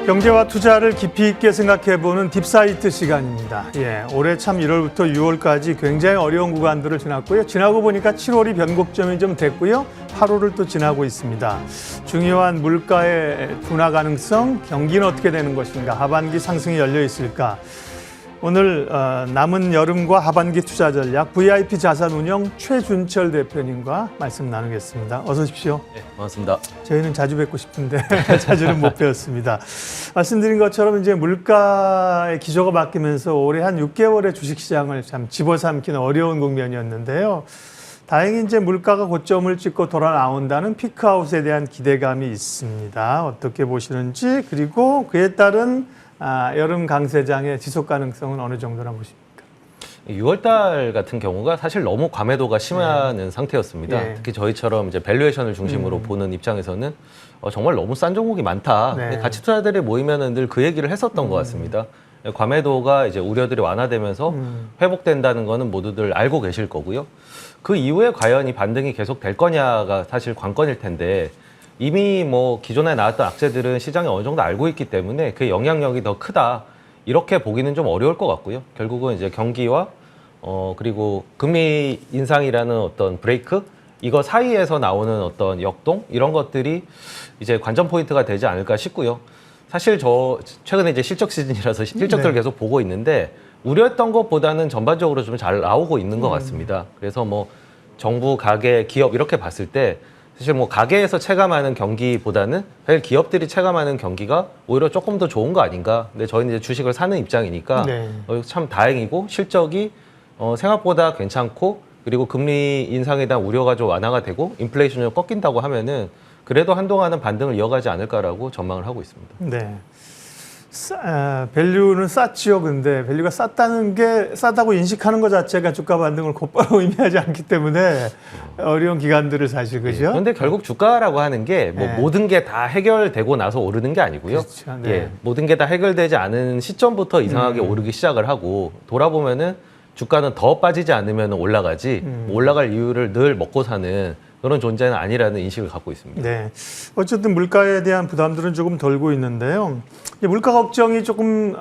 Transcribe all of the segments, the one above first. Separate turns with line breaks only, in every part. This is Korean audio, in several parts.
경제와 투자를 깊이 있게 생각해보는 딥사이트 시간입니다. 올해 참 1월부터 6월까지 굉장히 어려운 구간들을 지났고요. 지나고 보니까 7월이 변곡점이 좀 됐고요. 8월을 또 지나고 있습니다. 중요한 물가의 둔화 가능성, 경기는 어떻게 되는 것인가, 하반기 상승이 열려 있을까. 오늘 남은 여름과 하반기 투자 전략 VIP 자산운용 최준철 대표님과 말씀 나누겠습니다. 어서 오십시오.
네, 반갑습니다.
저희는 자주 뵙고 싶은데 자주는 못 뵈었습니다. 말씀드린 것처럼 이제 물가의 기조가 바뀌면서 올해 한 6개월의 주식시장을 참 집어삼키는 어려운 국면이었는데요. 다행히 이제 물가가 고점을 찍고 돌아 나온다는 피크아웃에 대한 기대감이 있습니다. 어떻게 보시는지, 그리고 그에 따른 여름 강세장의 지속 가능성은 어느 정도나 보십니까?
6월달 같은 경우가 사실 너무 과매도가 심한 상태였습니다.
예.
특히 저희처럼 이제 밸류에이션을 중심으로 보는 입장에서는 정말 너무 싼 종목이 많다.
네.
가치 투자들이 모이면은 늘 그 얘기를 했었던 것 같습니다. 과매도가 이제 우려들이 완화되면서 회복된다는 거는 모두들 알고 계실 거고요. 그 이후에 과연 이 반등이 계속 될 거냐가 사실 관건일 텐데, 이미 뭐 기존에 나왔던 악재들은 시장이 어느 정도 알고 있기 때문에 그 영향력이 더 크다, 이렇게 보기는 좀 어려울 것 같고요. 결국은 이제 경기와 그리고 금리 인상이라는 어떤 브레이크, 이거 사이에서 나오는 어떤 역동, 이런 것들이 이제 관전 포인트가 되지 않을까 싶고요. 사실 저 최근에 이제 실적 시즌이라서 실적들을 계속 보고 있는데, 우려했던 것보다는 전반적으로 좀 잘 나오고 있는 것 같습니다. 그래서 뭐 정부, 가계, 기업 이렇게 봤을 때 사실 뭐 가계에서 체감하는 경기보다는 사실 기업들이 체감하는 경기가 오히려 조금 더 좋은 거 아닌가. 근데 저희는 이제 주식을 사는 입장이니까
네.
참 다행이고, 실적이 생각보다 괜찮고, 그리고 금리 인상에 대한 우려가 좀 완화가 되고 인플레이션이 좀 꺾인다고 하면은 그래도 한동안은 반등을 이어가지 않을까라고 전망을 하고 있습니다.
네. 밸류는 쌌지요. 근데 밸류가 쌌다는 게, 싸다고 인식하는 것 자체가 주가 반등을 곧바로 의미하지 않기 때문에 어려운 기간들을 사실, 그죠?
그런데 결국 주가라고 하는 게 뭐
네.
모든 게 다 해결되고 나서 오르는 게 아니고요.
그렇죠. 네.
모든 게 다 해결되지 않은 시점부터 이상하게 오르기 시작을 하고, 돌아보면은 주가는 더 빠지지 않으면 올라가지 올라갈 이유를 늘 먹고 사는 그런 존재는 아니라는 인식을 갖고 있습니다.
네. 어쨌든 물가에 대한 부담들은 조금 덜고 있는데요. 물가 걱정이 조금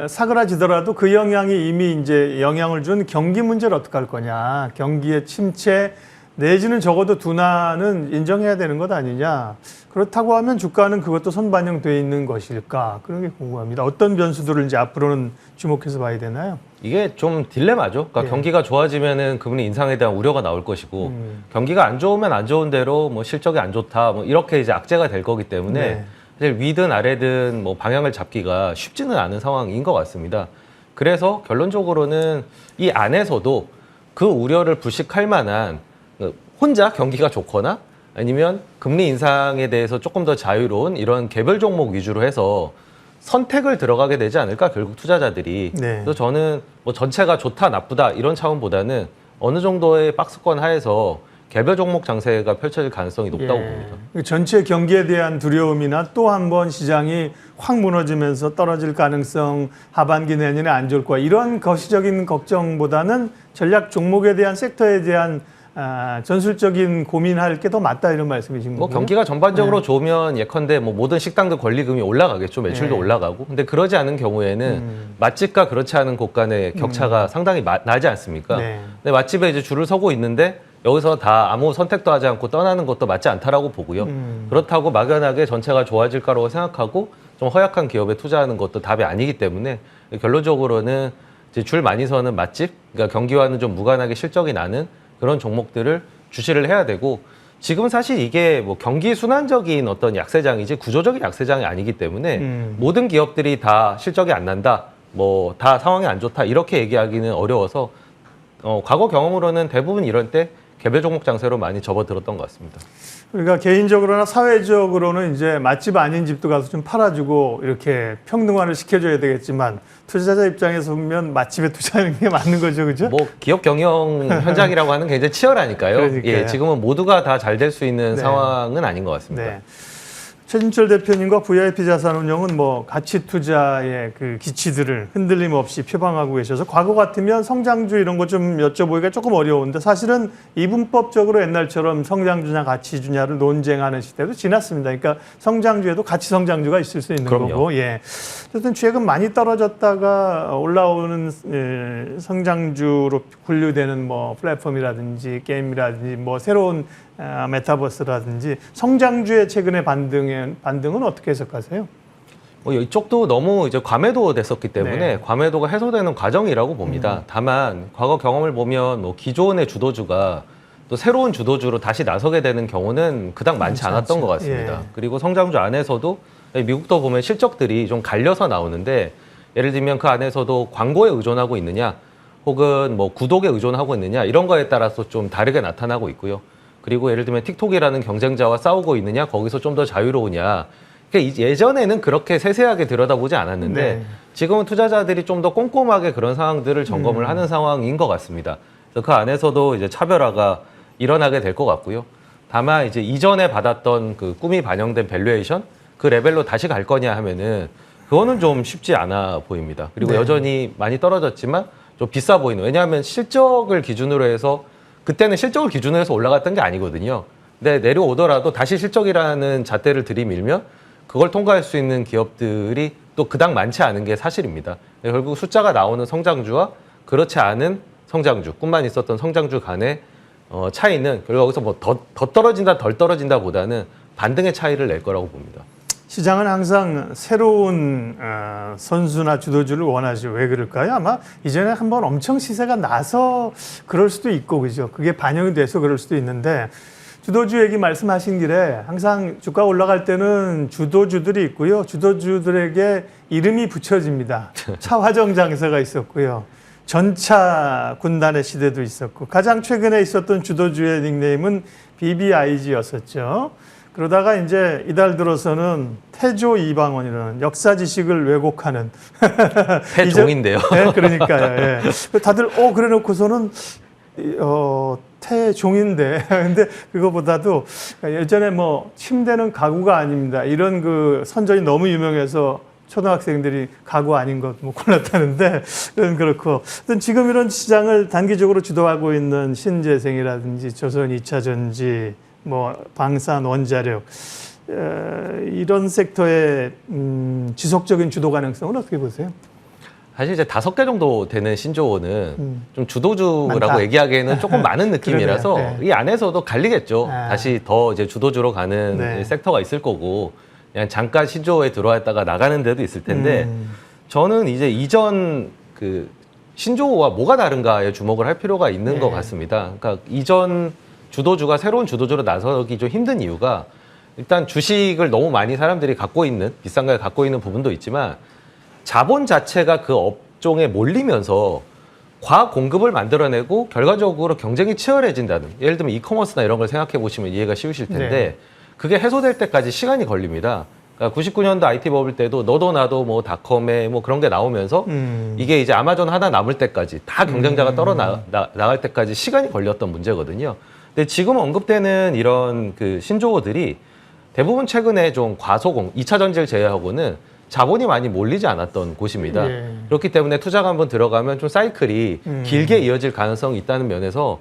사그라지더라도 그 영향이 이미 이제 영향을 준 경기 문제를 어떻게 할 거냐. 경기의 침체 내지는 적어도 둔화는 인정해야 되는 것 아니냐. 그렇다고 하면 주가는 그것도 선반영돼 있는 것일까? 그런 게 궁금합니다. 어떤 변수들을 이제 앞으로는 주목해서 봐야 되나요?
이게 좀 딜레마죠. 그러니까
예.
경기가 좋아지면은 금리 인상에 대한 우려가 나올 것이고, 경기가 안 좋으면 안 좋은 대로 뭐 실적이 안 좋다, 뭐 이렇게 이제 악재가 될 거기 때문에
네.
사실 위든 아래든 뭐 방향을 잡기가 쉽지는 않은 상황인 것 같습니다. 그래서 결론적으로는 이 안에서도 그 우려를 불식할 만한, 혼자 경기가 좋거나 아니면 금리 인상에 대해서 조금 더 자유로운 이런 개별 종목 위주로 해서 선택을 들어가게 되지 않을까, 결국 투자자들이.
네.
그래서 저는 뭐 전체가 좋다 나쁘다 이런 차원보다는 어느 정도의 박스권 하에서 개별 종목 장세가 펼쳐질 가능성이 높다고 봅니다.
전체 경기에 대한 두려움이나 또 한 번 시장이 확 무너지면서 떨어질 가능성, 하반기 내년에 안 좋을 거야, 이런 거시적인 걱정보다는 전략 종목에 대한, 섹터에 대한 전술적인 고민할 게 더 맞다, 이런 말씀이신 거죠?
뭐 경기가 전반적으로 좋으면 예컨대 뭐 모든 식당들 권리금이 올라가겠죠. 매출도
네.
올라가고. 근데 그러지 않은 경우에는 맛집과 그렇지 않은 곳 간의 격차가 상당히 나지 않습니까?
네.
근데 맛집에 이제 줄을 서고 있는데 여기서 다 아무 선택도 하지 않고 떠나는 것도 맞지 않다라고 보고요. 그렇다고 막연하게 전체가 좋아질 거라고 생각하고 좀 허약한 기업에 투자하는 것도 답이 아니기 때문에, 결론적으로는 이제 줄 많이 서는 맛집, 그러니까 경기와는 좀 무관하게 실적이 나는 그런 종목들을 주시를 해야 되고, 지금 사실 이게 뭐 경기 순환적인 어떤 약세장이지 구조적인 약세장이 아니기 때문에 모든 기업들이 다 실적이 안 난다, 뭐 다 상황이 안 좋다, 이렇게 얘기하기는 어려워서 과거 경험으로는 대부분 이런 때 개별 종목 장세로 많이 접어들었던 것 같습니다.
그러니까 개인적으로나 사회적으로는 이제 맛집 아닌 집도 가서 좀 팔아주고 이렇게 평등화를 시켜줘야 되겠지만, 투자자 입장에서 보면 맛집에 투자하는 게 맞는 거죠, 그죠?
뭐 기업 경영 현장이라고 하는 게 굉장히 치열하니까요.
그러니까요.
예, 지금은 모두가 다 잘 될 수 있는
네.
상황은 아닌 것 같습니다.
네. 최진철 대표님과 VIP 자산운용은 뭐 가치 투자의 그 기치들을 흔들림 없이 표방하고 계셔서 과거 같으면 성장주 이런 거 좀 여쭤보기가 조금 어려운데 사실은 이분법적으로 옛날처럼 성장주냐 가치주냐를 논쟁하는 시대도 지났습니다. 그러니까 성장주에도 가치 성장주가 있을 수 있는
그럼요.
거고, 예. 어쨌든 최근 많이 떨어졌다가 올라오는 성장주로 분류되는 뭐 플랫폼이라든지 게임이라든지 뭐 새로운 메타버스라든지 성장주의 최근의 반등은 어떻게 해석하세요?
뭐 이쪽도 너무 이제 과매도 됐었기 때문에
네.
과매도가 해소되는 과정이라고 봅니다. 다만 과거 경험을 보면 뭐 기존의 주도주가 또 새로운 주도주로 다시 나서게 되는 경우는 그닥 많지 않았던 것 같습니다.
예.
그리고 성장주 안에서도 미국도 보면 실적들이 좀 갈려서 나오는데 예를 들면 그 안에서도 광고에 의존하고 있느냐 혹은 뭐 구독에 의존하고 있느냐 이런 거에 따라서 좀 다르게 나타나고 있고요. 그리고 예를 들면 틱톡이라는 경쟁자와 싸우고 있느냐 거기서 좀 더 자유로우냐 그러니까 예전에는 그렇게 세세하게 들여다보지 않았는데
네.
지금은 투자자들이 좀 더 꼼꼼하게 그런 상황들을 점검을 하는 상황인 것 같습니다. 그래서 그 안에서도 이제 차별화가 일어나게 될 것 같고요. 다만 이제 이전에 받았던 그 꿈이 반영된 밸류에이션 그 레벨로 다시 갈 거냐 하면은 그거는 좀 쉽지 않아 보입니다. 그리고
네.
여전히 많이 떨어졌지만 좀 비싸 보이는 왜냐하면 실적을 기준으로 해서 그때는 실적을 기준으로 해서 올라갔던 게 아니거든요. 근데 내려오더라도 다시 실적이라는 잣대를 들이밀면 그걸 통과할 수 있는 기업들이 또 그닥 많지 않은 게 사실입니다. 결국 숫자가 나오는 성장주와 그렇지 않은 성장주, 꿈만 있었던 성장주 간의 차이는 결국 여기서 뭐 더 떨어진다, 덜 떨어진다 보다는 반등의 차이를 낼 거라고 봅니다.
시장은 항상 새로운 선수나 주도주를 원하죠. 왜 그럴까요? 아마 이전에 한번 엄청 시세가 나서 그럴 수도 있고, 그죠? 그게 반영이 돼서 그럴 수도 있는데, 주도주 얘기 말씀하신 길에 항상 주가 올라갈 때는 주도주들이 있고요. 주도주들에게 이름이 붙여집니다. 차화정 장세가 있었고요. 전차 군단의 시대도 있었고, 가장 최근에 있었던 주도주의 닉네임은 BBIG였었죠. 그러다가 이제 이달 들어서는 태조 이방원이라는 역사 지식을 왜곡하는
태종인데요.
네, 그러니까요. 예. 다들 그래놓고서는 태종인데 근데 그거보다도 예전에 뭐 침대는 가구가 아닙니다. 이런 그 선전이 너무 유명해서 초등학생들이 가구 아닌 것 뭐 골랐다는데 그건 그렇고 지금 이런 시장을 단기적으로 주도하고 있는 신재생이라든지 조선 2차 전지 뭐 방산 원자력 이런 섹터의 지속적인 주도 가능성은 어떻게 보세요?
사실 이제 5개 정도 되는 신조어는 좀 주도주라고
많다.
얘기하기에는 조금 많은 느낌이라서
그러네요. 네.
이 안에서도 갈리겠죠.
아.
다시 더 이제 주도주로 가는
네.
섹터가 있을 거고 그냥 잠깐 신조어에 들어왔다가 나가는 데도 있을 텐데 저는 이제 이전 그 신조어와 뭐가 다른가에 주목을 할 필요가 있는
네.
것 같습니다. 그러니까 이전 주도주가 새로운 주도주로 나서기 좀 힘든 이유가 일단 주식을 너무 많이 사람들이 갖고 있는 비싼 걸 갖고 있는 부분도 있지만 자본 자체가 그 업종에 몰리면서 과학 공급을 만들어내고 결과적으로 경쟁이 치열해진다는 예를 들면 이커머스나 이런 걸 생각해 보시면 이해가 쉬우실 텐데
네.
그게 해소될 때까지 시간이 걸립니다. 그러니까 99년도 IT 버블 때도 너도 나도 뭐 닷컴에 뭐 그런 게 나오면서 이게 이제 아마존 하나 남을 때까지 다 경쟁자가 나갈 때까지 시간이 걸렸던 문제거든요. 근데 지금 언급되는 이런 그 신조어들이 대부분 최근에 좀 과소공, 2차 전지를 제외하고는 자본이 많이 몰리지 않았던 곳입니다.
예.
그렇기 때문에 투자가 한번 들어가면 좀 사이클이 길게 이어질 가능성이 있다는 면에서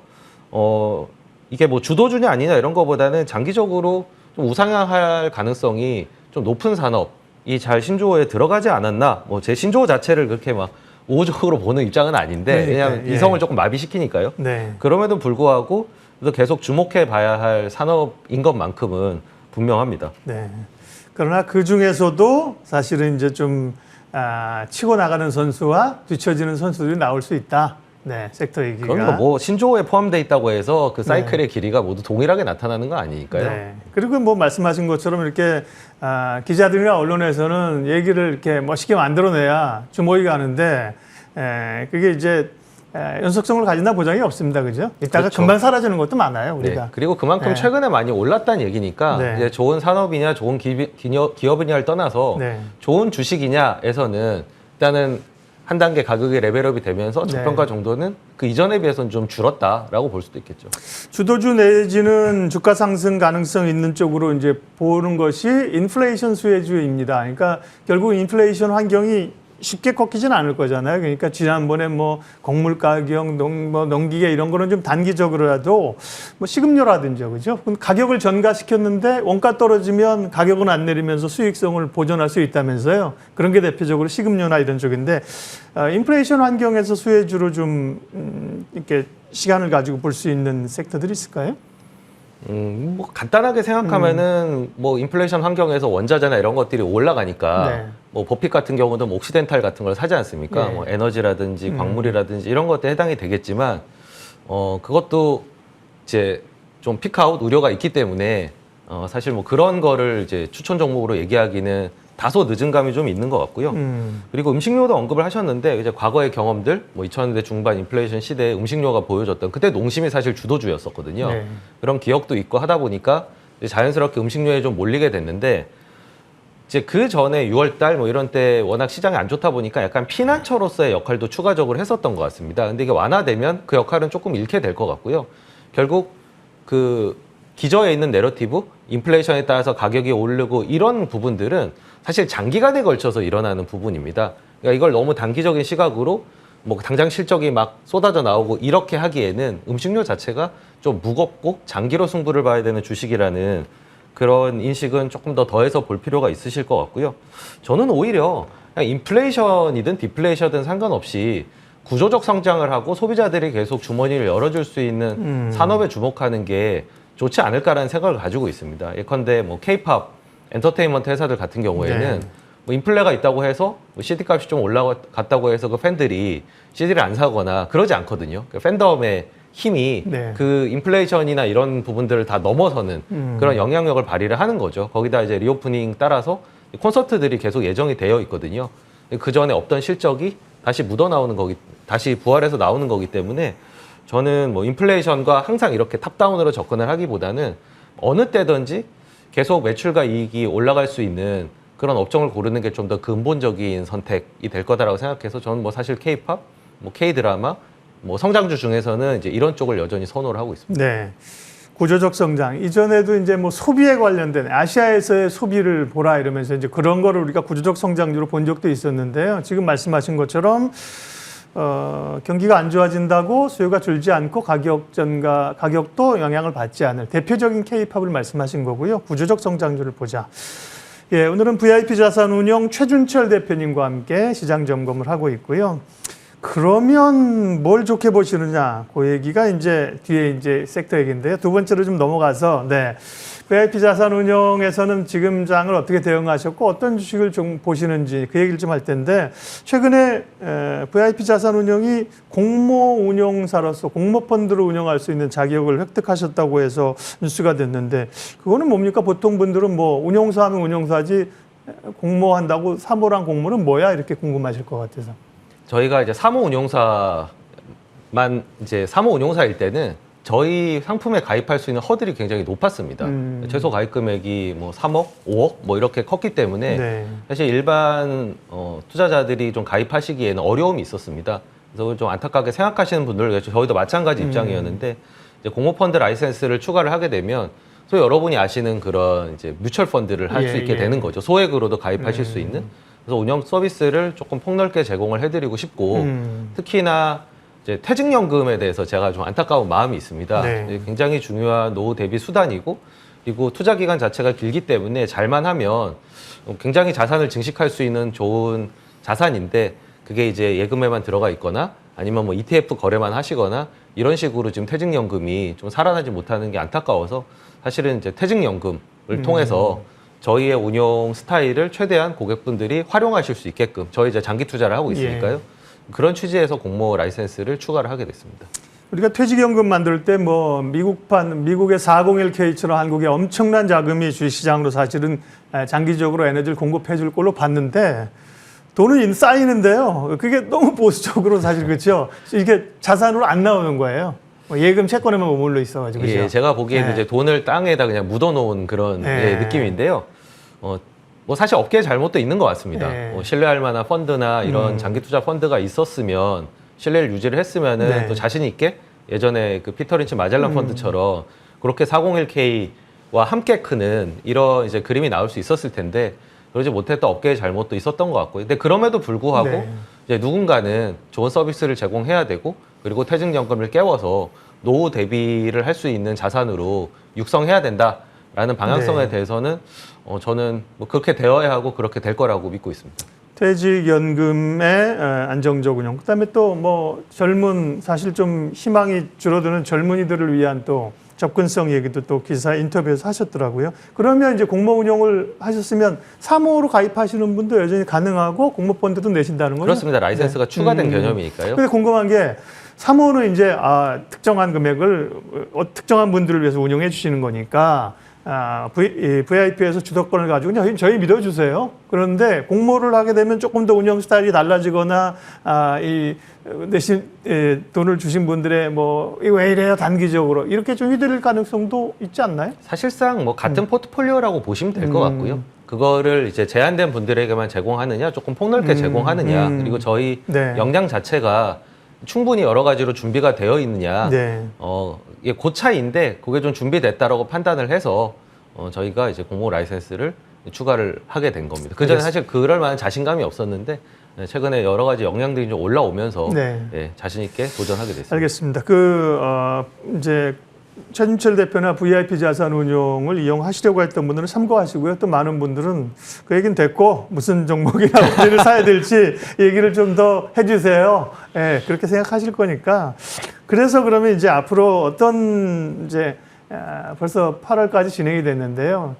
이게 뭐 주도주냐 아니냐 이런 거보다는 장기적으로 좀 우상향할 가능성이 좀 높은 산업이 잘 신조어에 들어가지 않았나. 뭐 제 신조어 자체를 그렇게 막 우호적으로 보는 입장은 아닌데 왜냐하면
예.
이성을 조금 마비시키니까요.
네.
그럼에도 불구하고 계속 주목해 봐야 할 산업인 것만큼은 분명합니다.
네. 그러나 그 중에서도 사실은 이제 좀 치고 나가는 선수와 뒤처지는 선수들이 나올 수 있다. 네, 섹터 얘기가.
그러니까 뭐 신조어에 포함되어 있다고 해서 그 사이클의 길이가 모두 동일하게 나타나는 건 아니니까요.
네. 그리고 뭐 말씀하신 것처럼 이렇게 기자들이나 언론에서는 얘기를 이렇게 멋있게 만들어내야 주목이 가는데 그게 이제 연속성을 가진다 보장이 없습니다, 그죠? 이따가
그렇죠.
금방 사라지는 것도 많아요, 우리가.
네. 그리고 그만큼
네.
최근에 많이 올랐다는 얘기니까
네.
이제 좋은 산업이냐 좋은 기업이냐를 떠나서
네.
좋은 주식이냐에서는 일단은 한 단계 가격이 레벨업이 되면서
네.
저평가 정도는 그 이전에 비해서는 좀 줄었다라고 볼 수도 있겠죠.
주도주 내지는 주가 상승 가능성 있는 쪽으로 이제 보는 것이 인플레이션 수혜주입니다. 그러니까 결국 인플레이션 환경이 쉽게 꺾이진 않을 거잖아요. 그러니까 지난번에 뭐 곡물 가격, 농기계 이런 거는 좀 단기적으로라도 뭐 식음료라든지 그죠? 가격을 전가시켰는데 원가 떨어지면 가격은 안 내리면서 수익성을 보존할 수 있다면서요. 그런 게 대표적으로 식음료나 이런 쪽인데 인플레이션 환경에서 수혜주로 좀 이렇게 시간을 가지고 볼 수 있는 섹터들이 있을까요?
뭐 간단하게 생각하면은 뭐 인플레이션 환경에서 원자재나 이런 것들이 올라가니까
네.
뭐 버핏 같은 경우도 뭐 옥시덴탈 같은 걸 사지 않습니까?
네.
뭐 에너지라든지 광물이라든지 이런 것들 해당이 되겠지만 그것도 이제 좀 피크아웃 우려가 있기 때문에 사실 뭐 그런 거를 이제 추천 종목으로 얘기하기는 다소 늦은 감이 좀 있는 것 같고요. 그리고 음식료도 언급을 하셨는데 이제 과거의 경험들, 뭐 2000년대 중반 인플레이션 시대에 음식료가 보여줬던 그때 농심이 사실 주도주였었거든요.
네.
그런 기억도 있고 하다 보니까 이제 자연스럽게 음식료에 좀 몰리게 됐는데 이제 그 전에 6월달 뭐 이런 때 워낙 시장이 안 좋다 보니까 약간 피난처로서의 역할도 추가적으로 했었던 것 같습니다. 근데 이게 완화되면 그 역할은 조금 잃게 될 것 같고요. 결국 그 기저에 있는 내러티브, 인플레이션에 따라서 가격이 오르고 이런 부분들은 사실 장기간에 걸쳐서 일어나는 부분입니다. 그러니까 이걸 너무 단기적인 시각으로 뭐 당장 실적이 막 쏟아져 나오고 이렇게 하기에는 음식료 자체가 좀 무겁고 장기로 승부를 봐야 되는 주식이라는 그런 인식은 조금 더 더해서 볼 필요가 있으실 것 같고요. 저는 오히려 그냥 인플레이션이든 디플레이션이든 상관없이 구조적 성장을 하고 소비자들이 계속 주머니를 열어줄 수 있는 산업에 주목하는 게 좋지 않을까라는 생각을 가지고 있습니다. 예컨대 뭐 K-팝, 엔터테인먼트 회사들 같은 경우에는
네.
뭐 인플레가 있다고 해서 뭐 CD 값이 좀 올라갔다고 해서 그 팬들이 CD를 안 사거나 그러지 않거든요. 그 팬덤의 힘이
네.
그 인플레이션이나 이런 부분들을 다 넘어서는 그런 영향력을 발휘를 하는 거죠. 거기다 이제 리오프닝 따라서 콘서트들이 계속 예정이 되어 있거든요. 그 전에 없던 실적이 다시 묻어나오는 거기, 다시 부활해서 나오는 거기 때문에 저는 뭐 인플레이션과 항상 이렇게 탑다운으로 접근을 하기보다는 어느 때든지 계속 매출과 이익이 올라갈 수 있는 그런 업종을 고르는 게 좀 더 근본적인 선택이 될 거다라고 생각해서 저는 뭐 사실 K-팝, 뭐 K-드라마, 뭐 성장주 중에서는 이제 이런 쪽을 여전히 선호를 하고 있습니다.
네. 구조적 성장. 이전에도 이제 뭐 소비에 관련된 아시아에서의 소비를 보라 이러면서 이제 그런 거를 우리가 구조적 성장주로 본 적도 있었는데요. 지금 말씀하신 것처럼 경기가 안 좋아진다고 수요가 줄지 않고 가격도 영향을 받지 않을 대표적인 K-팝을 말씀하신 거고요. 구조적 성장주를 보자. 예, 오늘은 VIP 자산운용 최준철 대표님과 함께 시장 점검을 하고 있고요. 그러면 뭘 좋게 보시느냐? 그 얘기가 이제 뒤에 이제 섹터 얘기인데요. 두 번째로 좀 넘어가서, 네. VIP 자산운용에서는 지금 장을 어떻게 대응하셨고 어떤 주식을 좀 보시는지 그 얘기를 좀 할 텐데 최근에 VIP 자산운용이 공모 운용사로서 공모 펀드를 운영할 수 있는 자격을 획득하셨다고 해서 뉴스가 됐는데 그거는 뭡니까? 보통 분들은 뭐 운용사 하면 운용사지 공모한다고 사모랑 공모는 뭐야? 이렇게 궁금하실 것 같아서.
저희가 이제 사모 운용사만 이제 사모 운용사일 때는 저희 상품에 가입할 수 있는 허들이 굉장히 높았습니다. 최소 가입 금액이 뭐 3억, 5억 뭐 이렇게 컸기 때문에
네.
사실 일반 투자자들이 좀 가입하시기에는 어려움이 있었습니다. 그래서 좀 안타깝게 생각하시는 분들, 저희도 마찬가지 입장이었는데 이제 공모펀드 라이센스를 추가를 하게 되면 소위 여러분이 아시는 그런 이제 뮤추얼 펀드를 할 수
예,
있게
예.
되는 거죠. 소액으로도 가입하실 수 있는. 그래서 운영 서비스를 조금 폭넓게 제공을 해드리고 싶고 특히나 이제 퇴직연금에 대해서 제가 좀 안타까운 마음이 있습니다.
네.
굉장히 중요한 노후 대비 수단이고 그리고 투자 기간 자체가 길기 때문에 잘만 하면 굉장히 자산을 증식할 수 있는 좋은 자산인데 그게 이제 예금에만 들어가 있거나 아니면 뭐 ETF 거래만 하시거나 이런 식으로 지금 퇴직연금이 좀 살아나지 못하는 게 안타까워서 사실은 이제 퇴직연금을 통해서 저희의 운용 스타일을 최대한 고객분들이 활용하실 수 있게끔 저희 이제 장기 투자를 하고 있으니까요.
예.
그런 취지에서 공모 라이센스를 추가를 하게 됐습니다.
우리가 퇴직연금 만들 때 뭐 미국의 401k처럼 한국에 엄청난 자금이 주식시장으로 사실은 장기적으로 에너지를 공급해 줄 걸로 봤는데 돈은 쌓이는데요. 그게 너무 보수적으로 사실 그렇죠. 이게 자산으로 안 나오는 거예요. 예금 채권에만 머물러 있어가지고. 그렇죠?
예, 제가 보기에는
네.
이제 돈을 땅에다 그냥 묻어놓은 그런
네.
느낌인데요. 뭐 사실 업계의 잘못도 있는 것 같습니다.
네.
뭐 신뢰할 만한 펀드나 이런 장기 투자 펀드가 있었으면 신뢰를 유지를 했으면은
네.
또 자신 있게 예전에 그 피터 린치 마젤란 펀드처럼 그렇게 401k와 함께 크는 이런 이제 그림이 나올 수 있었을 텐데 그러지 못했던 업계의 잘못도 있었던 것 같고요. 근데 그럼에도 불구하고
네.
이제 누군가는 좋은 서비스를 제공해야 되고 그리고 퇴직연금을 깨워서 노후 대비를 할 수 있는 자산으로 육성해야 된다라는 방향성에
네.
대해서는 저는 뭐 그렇게 되어야 하고 그렇게 될 거라고 믿고 있습니다.
퇴직연금의 안정적 운영, 그다음에 또 뭐 젊은 사실 좀 희망이 줄어드는 젊은이들을 위한 또 접근성 얘기도 또 기사 인터뷰에서 하셨더라고요. 그러면 이제 공모 운용을 하셨으면 사모로 가입하시는 분도 여전히 가능하고 공모펀드도 내신다는 거죠?
그렇습니다. 라이센스가
네.
추가된 개념이니까요.
근데 궁금한 게 사모는 이제 특정한 금액을 특정한 분들을 위해서 운용해 주시는 거니까 VIP에서 주도권을 가지고 그냥 저희 믿어주세요. 그런데 공모를 하게 되면 조금 더 운영 스타일이 달라지거나 대신 돈을 주신 분들의 뭐 이거 왜 이래요 단기적으로 이렇게 좀 휘둘릴 가능성도 있지 않나요?
사실상 뭐 같은 포트폴리오라고 보시면 될 것 같고요. 그거를 이제 제한된 분들에게만 제공하느냐, 조금 폭넓게 제공하느냐, 그리고 저희
네.
역량 자체가 충분히 여러 가지로 준비가 되어 있느냐,
네.
이게 그 차이인데 그게 좀 준비됐다라고 판단을 해서 저희가 이제 공모 라이센스를 추가를 하게 된 겁니다. 그 전에 사실 그럴 만한 자신감이 없었는데 최근에 여러 가지 역량들이 좀 올라오면서
네.
자신 있게 도전하게 됐습니다.
알겠습니다. 이제 최진철 대표나 VIP 자산 운용을 이용하시려고 했던 분들은 참고하시고요. 또 많은 분들은 그 얘기는 됐고 무슨 종목이나 어디를 사야 될지 얘기를 좀 더 해주세요. 예, 그렇게 생각하실 거니까. 그래서 그러면 이제 앞으로 벌써 8월까지 진행이 됐는데요.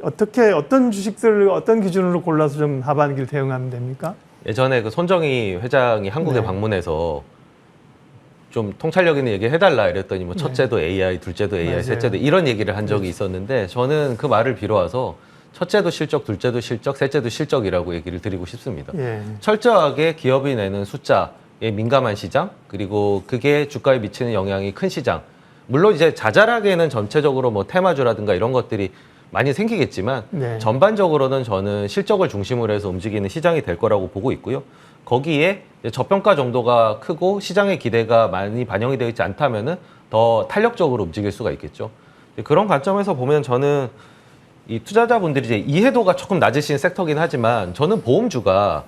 어떤 주식들을 어떤 기준으로 골라서 좀 하반기를 대응하면 됩니까?
예전에 그 손정희 회장이 한국에
네.
방문해서 좀 통찰력 있는 얘기 해달라 이랬더니 뭐
네.
첫째도 AI, 둘째도 AI,
맞아요.
셋째도 이런 얘기를 한 적이 있었는데 저는 그 말을 빌어와서 첫째도 실적, 둘째도 실적, 셋째도 실적이라고 얘기를 드리고 싶습니다.
예.
철저하게 기업이 내는 숫자에 민감한 시장, 그리고 그게 주가에 미치는 영향이 큰 시장. 물론 이제 자잘하게는 전체적으로 뭐 테마주라든가 이런 것들이 많이 생기겠지만
네.
전반적으로는 저는 실적을 중심으로 해서 움직이는 시장이 될 거라고 보고 있고요. 거기에 이제 저평가 정도가 크고 시장의 기대가 많이 반영이 되어 있지 않다면은 더 탄력적으로 움직일 수가 있겠죠. 그런 관점에서 보면 저는 이 투자자분들이 이제 이해도가 조금 낮으신 섹터긴 하지만 저는 보험주가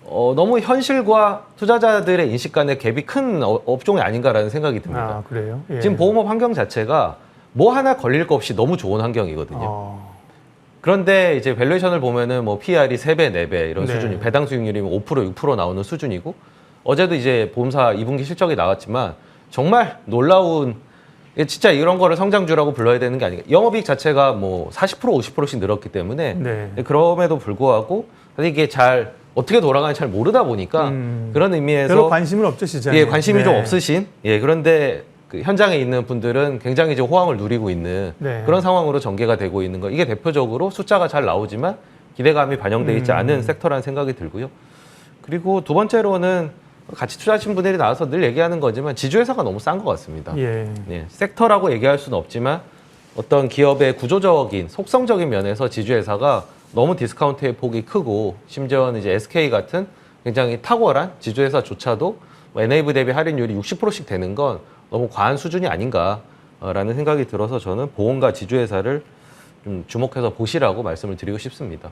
너무 현실과 투자자들의 인식 간의 갭이 큰 업종이 아닌가라는 생각이 듭니다.
그래요? 예.
지금 보험업 환경 자체가 뭐 하나 걸릴 거 없이 너무 좋은 환경이거든요. 그런데 이제 밸류에이션을 보면은 뭐 PR이 3배, 4배 이런
네.
수준이 배당 수익률이 5%, 6% 나오는 수준이고 어제도 이제 보험사 2분기 실적이 나왔지만 정말 놀라운 진짜 이런 거를 성장주라고 불러야 되는 게 아니고 영업이익 자체가 뭐 40%, 50%씩 늘었기 때문에
네.
그럼에도 불구하고 사실 이게 잘 어떻게 돌아가는지 잘 모르다 보니까 그런 의미에서
별로 관심은 없죠 시장에.
예, 관심이
네.
좀 없으신 그런데 그 현장에 있는 분들은 굉장히 이제 호황을 누리고 있는
네.
그런 상황으로 전개가 되고 있는 거. 이게 대표적으로 숫자가 잘 나오지만 기대감이 반영되어 있지 않은 섹터라는 생각이 들고요. 그리고 두 번째로는 같이 투자하신 분들이 나와서 늘 얘기하는 거지만 지주회사가 너무 싼 것 같습니다.
예.
섹터라고 얘기할 수는 없지만 어떤 기업의 구조적인 속성적인 면에서 지주회사가 너무 디스카운트의 폭이 크고 심지어는 이제 SK 같은 굉장히 탁월한 지주회사조차도 NAV 대비 할인율이 60%씩 되는 건 너무 과한 수준이 아닌가라는 생각이 들어서 저는 보험과 지주회사를 좀 주목해서 보시라고 말씀을 드리고 싶습니다.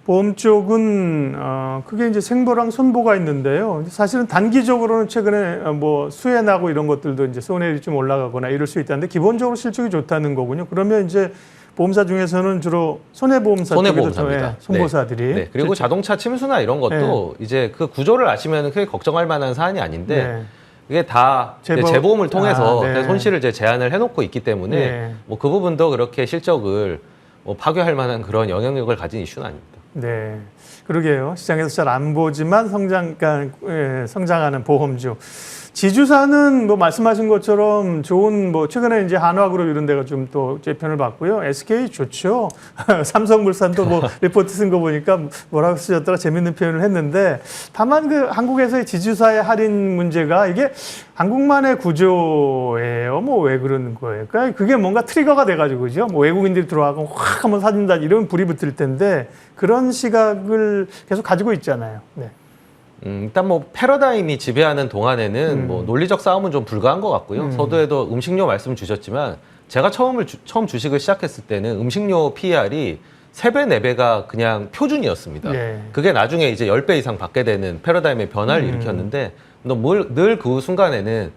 보험 쪽은 그게 이제 생보랑 손보가 있는데요. 사실은 단기적으로는 최근에 뭐 수혜나고 이런 것들도 이제 손해율이 좀 올라가거나 이럴 수 있다는데 기본적으로 실적이 좋다는 거군요. 그러면 이제 보험사 중에서는 주로 손해보험사
손해보험사입니다.
손보사들이.
네. 그리고 자동차 침수나 이런 것도 이제 그 구조를 아시면 크게 걱정할 만한 사안이 아닌데
네.
이게 다 재보험을 통해서
네.
손실을 이제 제한을 해놓고 있기 때문에
네.
뭐 그 부분도 그렇게 실적을 뭐 파괴할 만한 그런 영향력을 가진 이슈는 아닙니다.
네, 그러게요. 시장에서 잘 안 보지만 성장하는 보험주. 지주사는 뭐 말씀하신 것처럼 좋은 뭐 최근에 이제 한화그룹 이런 데가 좀 또 재편을 받고요. SK 좋죠. 삼성물산도 뭐 리포트 쓴 거 보니까 뭐라고 쓰셨더라 재밌는 표현을 했는데 다만 그 한국에서의 지주사의 할인 문제가 이게 한국만의 구조예요. 뭐 왜 그러는 거예요? 그러니까 그게 뭔가 트리거가 돼가지고 그죠? 뭐 외국인들이 들어와서 확 한번 사준다 이러면 불이 붙을 텐데 그런 시각을 계속 가지고 있잖아요. 네.
일단 뭐 패러다임이 지배하는 동안에는 뭐 논리적 싸움은 좀 불가한 것 같고요. 서두에도 음식료 말씀 주셨지만 제가 처음 주식을 시작했을 때는 음식료 PER이 3배, 4배가 그냥 표준이었습니다.
네.
그게 나중에 이제 10배 이상 받게 되는 패러다임의 변화를 일으켰는데 늘 그 순간에는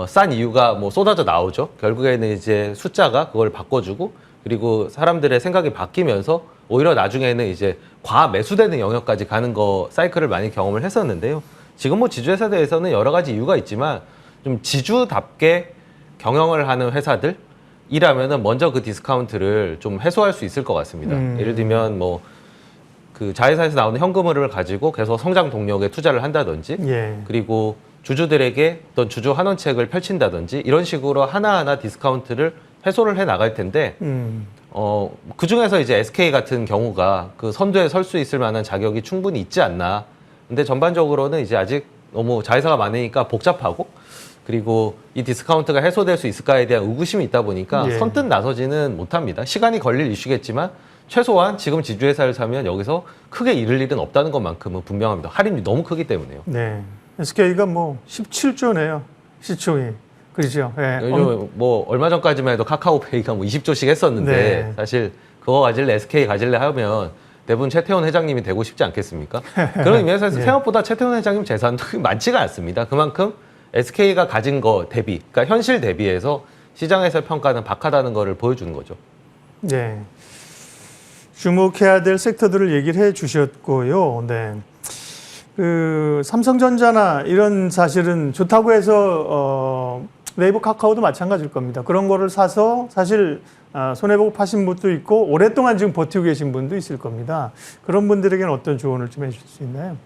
싼 이유가 뭐 쏟아져 나오죠. 결국에는 이제 숫자가 그걸 바꿔주고 그리고 사람들의 생각이 바뀌면서 오히려 나중에는 이제 과매수되는 영역까지 가는 거 사이클을 많이 경험을 했었는데요. 지금 뭐 지주회사에 대해서는 여러 가지 이유가 있지만 좀 지주답게 경영을 하는 회사들이라면은 먼저 그 디스카운트를 좀 해소할 수 있을 것 같습니다. 예를 들면 뭐 그 자회사에서 나오는 현금을 가지고 계속 성장 동력에 투자를 한다든지
예.
그리고 주주들에게 어떤 주주 환원책을 펼친다든지 이런 식으로 하나하나 디스카운트를 해소를 해 나갈 텐데 그 중에서 이제 SK 같은 경우가 그 선두에 설 수 있을 만한 자격이 충분히 있지 않나. 근데 전반적으로는 이제 아직 너무 자회사가 많으니까 복잡하고 그리고 이 디스카운트가 해소될 수 있을까에 대한 의구심이 있다 보니까
예.
선뜻 나서지는 못합니다. 시간이 걸릴 이슈겠지만 최소한 지금 지주회사를 사면 여기서 크게 잃을 일은 없다는 것만큼은 분명합니다. 할인이 너무 크기 때문에요.
네. SK가 뭐 17조네요. 시총이. 그렇죠. 예.
요즘 뭐 얼마 전까지만 해도 카카오페이가 뭐 20조씩 했었는데
네.
사실 그거 가질래 SK 가질래 하면 대부분 최태원 회장님이 되고 싶지 않겠습니까? 그런 의미에서
네.
생각보다 최태원 회장님 재산도 많지가 않습니다. 그만큼 SK가 가진 거 대비, 그러니까 현실 대비해서 시장에서 평가는 박하다는 거를 보여주는 거죠.
네. 주목해야 될 섹터들을 얘기를 해 주셨고요. 네. 그 삼성전자나 이런 사실은 좋다고 해서 네이버 카카오도 마찬가지일 겁니다. 그런 거를 사서 사실 손해보고 파신 분도 있고 오랫동안 지금 버티고 계신 분도 있을 겁니다. 그런 분들에게는 어떤 조언을 좀 해주실 수 있나요?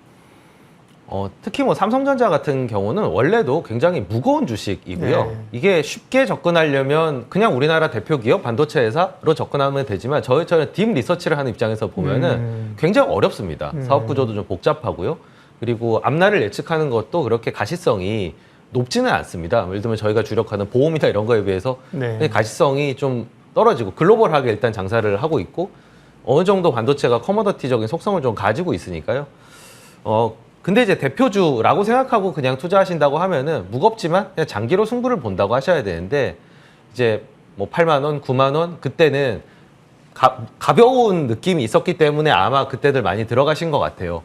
특히 뭐 삼성전자 같은 경우는 원래도 굉장히 무거운 주식이고요.
네.
이게 쉽게 접근하려면 그냥 우리나라 대표 기업 반도체 회사로 접근하면 되지만 저희처럼 딥 리서치를 하는 입장에서 보면은 굉장히 어렵습니다. 사업 구조도 좀 복잡하고요. 그리고 앞날을 예측하는 것도 그렇게 가시성이 높지는 않습니다. 예를 들면 저희가 주력하는 보험이나 이런 거에 비해서
네.
가시성이 좀 떨어지고 글로벌하게 일단 장사를 하고 있고 어느 정도 반도체가 커머더티적인 속성을 좀 가지고 있으니까요. 근데 이제 대표주라고 생각하고 그냥 투자하신다고 하면은 무겁지만 그냥 장기로 승부를 본다고 하셔야 되는데 이제 뭐 8만 원, 9만 원 그때는 가벼운 느낌이 있었기 때문에 아마 그때들 많이 들어가신 것 같아요.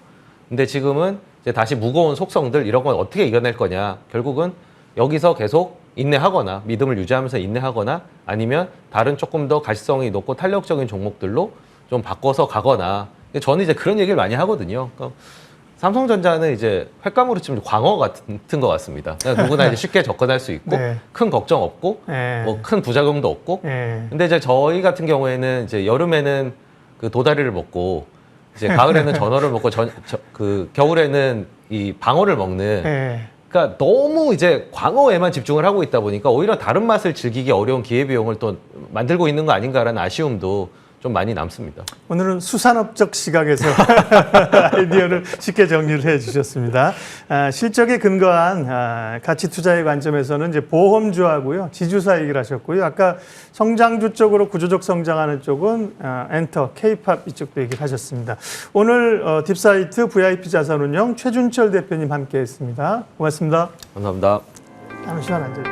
근데 지금은 이제 다시 무거운 속성들 이런 건 어떻게 이겨낼 거냐. 결국은 여기서 계속 인내하거나 믿음을 유지하면서 인내하거나 아니면 다른 조금 더 가시성이 높고 탄력적인 종목들로 좀 바꿔서 가거나. 저는 이제 그런 얘기를 많이 하거든요. 그러니까 삼성전자는 이제 횟감으로 치면 광어 같은 것 같습니다. 그냥 누구나 이제 쉽게 접근할 수 있고
네.
큰 걱정 없고
네.
뭐 큰 부작용도 없고.
네.
근데 이제 저희 같은 경우에는 이제 여름에는 그 도다리를 먹고 이제 가을에는 전어를 먹고 그 겨울에는 이 방어를 먹는.
네.
그러니까 너무 이제 광어에만 집중을 하고 있다 보니까 오히려 다른 맛을 즐기기 어려운 기회비용을 또 만들고 있는 거 아닌가라는 아쉬움도 좀 많이 남습니다.
오늘은 수산업적 시각에서 아이디어를 쉽게 정리를 해 주셨습니다. 실적에 근거한 가치 투자의 관점에서는 이제 보험주하고요, 지주사 얘기를 하셨고요. 아까 성장주 쪽으로 구조적 성장하는 쪽은 엔터, K-팝 이쪽도 얘기를 하셨습니다. 오늘 딥사이트 VIP 자산운용 최준철 대표님 함께했습니다. 고맙습니다.
감사합니다.
잠시만 앉아주세요.